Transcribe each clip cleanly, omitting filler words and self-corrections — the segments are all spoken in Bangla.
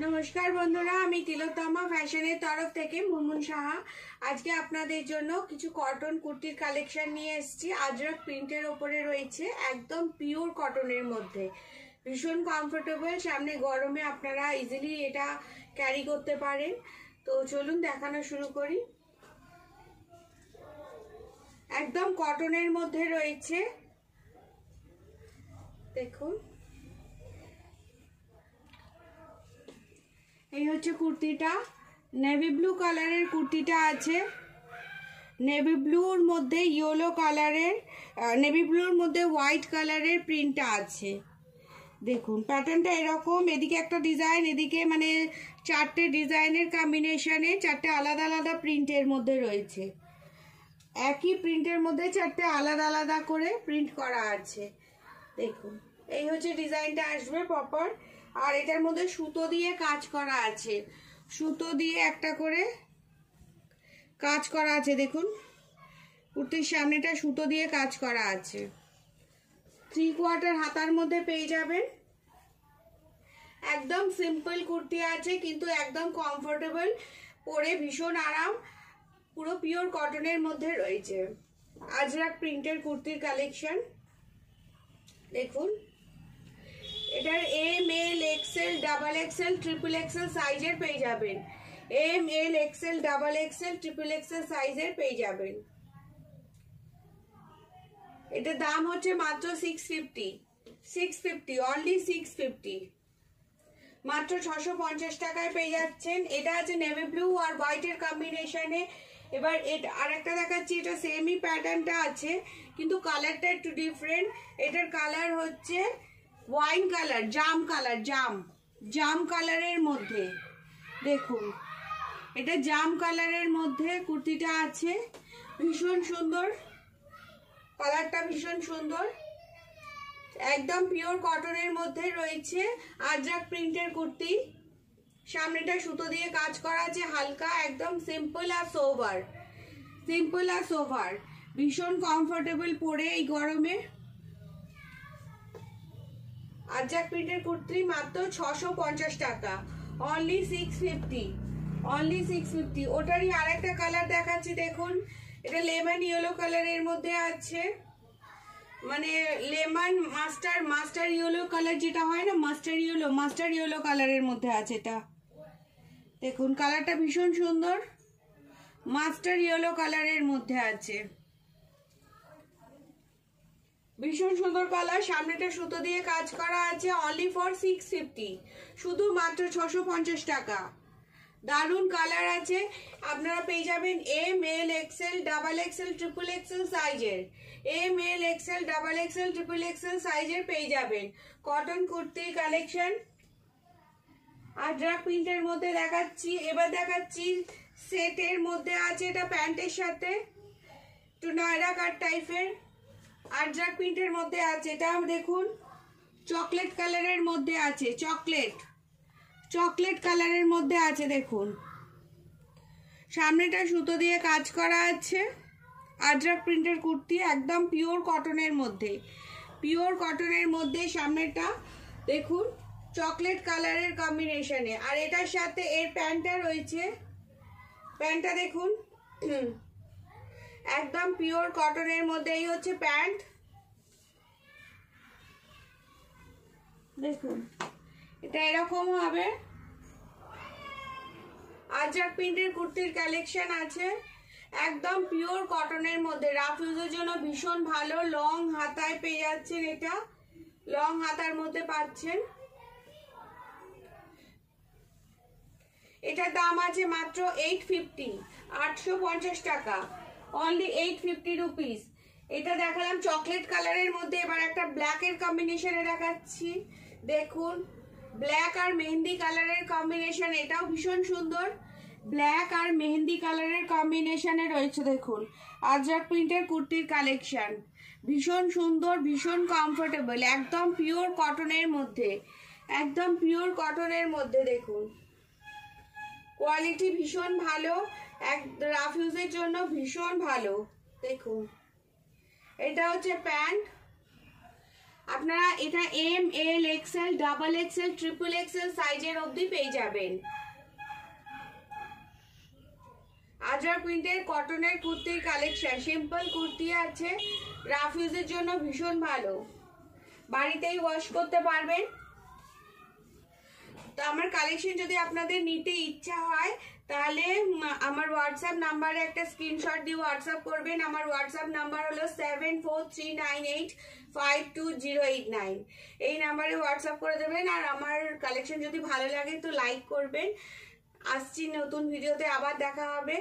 নমস্কার বন্ধুরা, আমি তিলোত্তমা ফ্যাশনের তরফ থেকে মুনমুন সাহা। আজকে আপনাদের জন্য কিছু কটন কুর্তির কালেকশন নিয়ে এসেছি। আজরক প্রিন্টের ওপরে রয়েছে, একদম পিওর কটনের মধ্যে, ভীষণ কমফোর্টেবল। সামনে গরমে আপনারা ইজিলি এটা ক্যারি করতে পারেন। তো চলুন দেখানো শুরু করি। একদম কটনের মধ্যে রয়েছে, দেখুন এই হচ্ছে কুর্তিটা। নেভি ব্লু কালারের কুর্তিটা আছে, নেভি ব্লুর মধ্যে ইয়েলো কালারের, নেভি ব্লুর মধ্যে হোয়াইট কালারের প্রিন্টটা আছে। দেখুন প্যাটার্নটা এরকম, এদিকে একটা ডিজাইন, এদিকে মানে চারটে ডিজাইনের কম্বিনেশনে চারটে আলাদা আলাদা প্রিন্টের মধ্যে রয়েছে। একই প্রিন্টের মধ্যে চারটে আলাদা আলাদা করে প্রিন্ট করা আছে। দেখুন এই হচ্ছে ডিজাইনটা আসবে প্রপার। আর এটার মধ্যে সুতো দিয়ে কাজ করা আছে, সুতো দিয়ে একটা করে কাজ করা আছে। দেখুন কুর্তির সামনেটা সুতো দিয়ে কাজ করা আছে। 3/4 হাতার মধ্যে পেয়ে যাবেন। একদম সিম্পল কুর্তি আছে, কিন্তু একদম কমফোর্টেবল, পরে ভীষণ আরাম, পুরো পিওর কটনের মধ্যে রয়েছে। আজরাক প্রিন্টের কুর্তির কালেকশন দেখুন। এটার M, L, XL, double XL, triple XL সাইজের পেয়ে যাবেন। M, L, XL, double XL, triple XL সাইজের পেয়ে যাবেন। এটার দাম হচ্ছে মাত্র 650, অনলি 650, মাত্র 650 টাকায় পেয়ে যাচ্ছেন। এটা আছে নেভি ব্লু আর হোয়াইটের কম্বিনেশনে। এবার এটা আরেকটা দেখাচ্ছি, এটা সেমই প্যাটার্নটা আছে কিন্তু কালারটা একটু ডিফারেন্ট। এটার কালার হচ্ছে ওয়াইন কালার, জাম কালার, জাম কালারের মধ্যে। দেখুন এটা জাম কালারের মধ্যে কুর্তিটা আছে, ভীষণ সুন্দর কালারটা, ভীষণ সুন্দর, একদম পিওর কটনের মধ্যে রয়েছে। আজরাক প্রিন্টের কুর্তি, সামনেটা সুতো দিয়ে কাজ করা আছে, হালকা একদম সিম্পল আর সোভার, ভীষণ কমফোর্টেবল পরে এই গরমে। আজরাক প্রিন্টের কুর্তি মাত্র 650 টাকা, অনলি 650। ওটারই আরেকটা কালার দেখাচ্ছি, দেখুন এটা লেমন ইয়েলো কালারের মধ্যে আছে, মানে লেমন মাস্টার ইয়েলো কালার যেটা হয় না, মাস্টার ইয়েলো কালারের মধ্যে আছে এটা। দেখুন কালারটা ভীষণ সুন্দর, মাস্টার ইয়েলো কালারের মধ্যে আছে, ভীষণ সুন্দর কালার। সামনেটা সুতো দিয়ে কাজ করা আছে, অনলি ফর 650, শুধু মাত্র 650 টাকা। দারুন কালার আছে। আপনারা পেয়ে যাবেন M, L, XL, double XL, triple XL সাইজের। M, L, XL, double XL, triple XL সাইজের পেয়ে যাবেন কটন কুর্তির কালেকশন। আজরাক প্রিন্টের মধ্যে দেখাচ্ছি, এবার দেখাচ্ছি সেটের মধ্যে আছে, এটা প্যান্টের সাথে একটু নয়রা কাট টাইপের আজরাক প্রিন্টের মধ্যে আছে। এটা দেখুন চকলেট কালারের মধ্যে আছে, চকলেট কালারের মধ্যে আছে। দেখুন সামনেটা সুতো দিয়ে কাজ করা আছে, আজরাক প্রিন্টের কুর্তি, একদম পিওর কটনের মধ্যে, সামনেটা দেখুন চকলেট কালারের কম্বিনেশনে। আর এটার সাথে এর প্যান্টটা রয়েছে, প্যান্টটা দেখুন একদম পিওর কটনের মধ্যে। এই হচ্ছে প্যান্ট, দেখুন এটা এরকম হবে। আজরাক প্রিন্টের কুর্তির কালেকশন আছে, একদম পিওর কটনের মধ্যে, রাফ ইউজের জন্য ভীষণ ভালো। লং হাতায় পেয়ে যাচ্ছেন, এটা লং হাতার মধ্যে পাচ্ছেন। এটার দাম আছে মাত্র 850 টাকা, অনলি 850 রুপিস। এটা দেখালাম চকলেট কালারের মধ্যে, এবার একটা ব্ল্যাকের কম্বিনেশনে দেখাচ্ছি। দেখুন ব্ল্যাক আর মেহেন্দি কালারের কম্বিনেশন, এটাও ভীষণ সুন্দর, ব্ল্যাক আর মেহেন্দি কালারের কম্বিনেশনে রয়েছে। দেখুন আজরাক প্রিন্টের কুর্তির কালেকশন, ভীষণ সুন্দর, ভীষণ কমফোর্টেবল, একদম পিওর কটনের মধ্যে, দেখুন কোয়ালিটি ভীষণ ভালো, এক রাফ ইউজের জন্য ভীষণ ভালো। দেখুন এটা হচ্ছে প্যান্ট, আপনারা এটা M, L, XL, double XL, triple XL সাইজের অবধি পেয়ে যাবেন। আজরাক প্রিন্টের কটনের কুর্তির কালেকশন, সিম্পল কুর্তি আছে, রাফ ইউজের জন্য ভীষণ ভালো, বাড়িতেই ওয়াশ করতে পারবেন। তো আমার কালেকশন যদি আপনাদের নিতে ইচ্ছা হয় তাহলে আমার হোয়াটসঅ্যাপ নাম্বারে একটা স্ক্রিনশট দিয়ে হোয়াটসঅ্যাপ করবেন। আমার হোয়াটসঅ্যাপ নাম্বার হলো 7439852089। এই নাম্বারে হোয়াটসঅ্যাপ করে দেবেন। আর আমার কালেকশন যদি ভালো লাগে তো লাইক করবেন। আসছি নতুন ভিডিওতে, আবার দেখা হবে।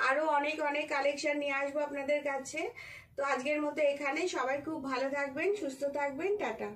আরও অনেক অনেক কালেকশন নিয়ে আসবো আপনাদের কাছে। তো আজকের মতো এখানে, সবাই খুব ভালো থাকবেন, সুস্থ থাকবেন, টাটা।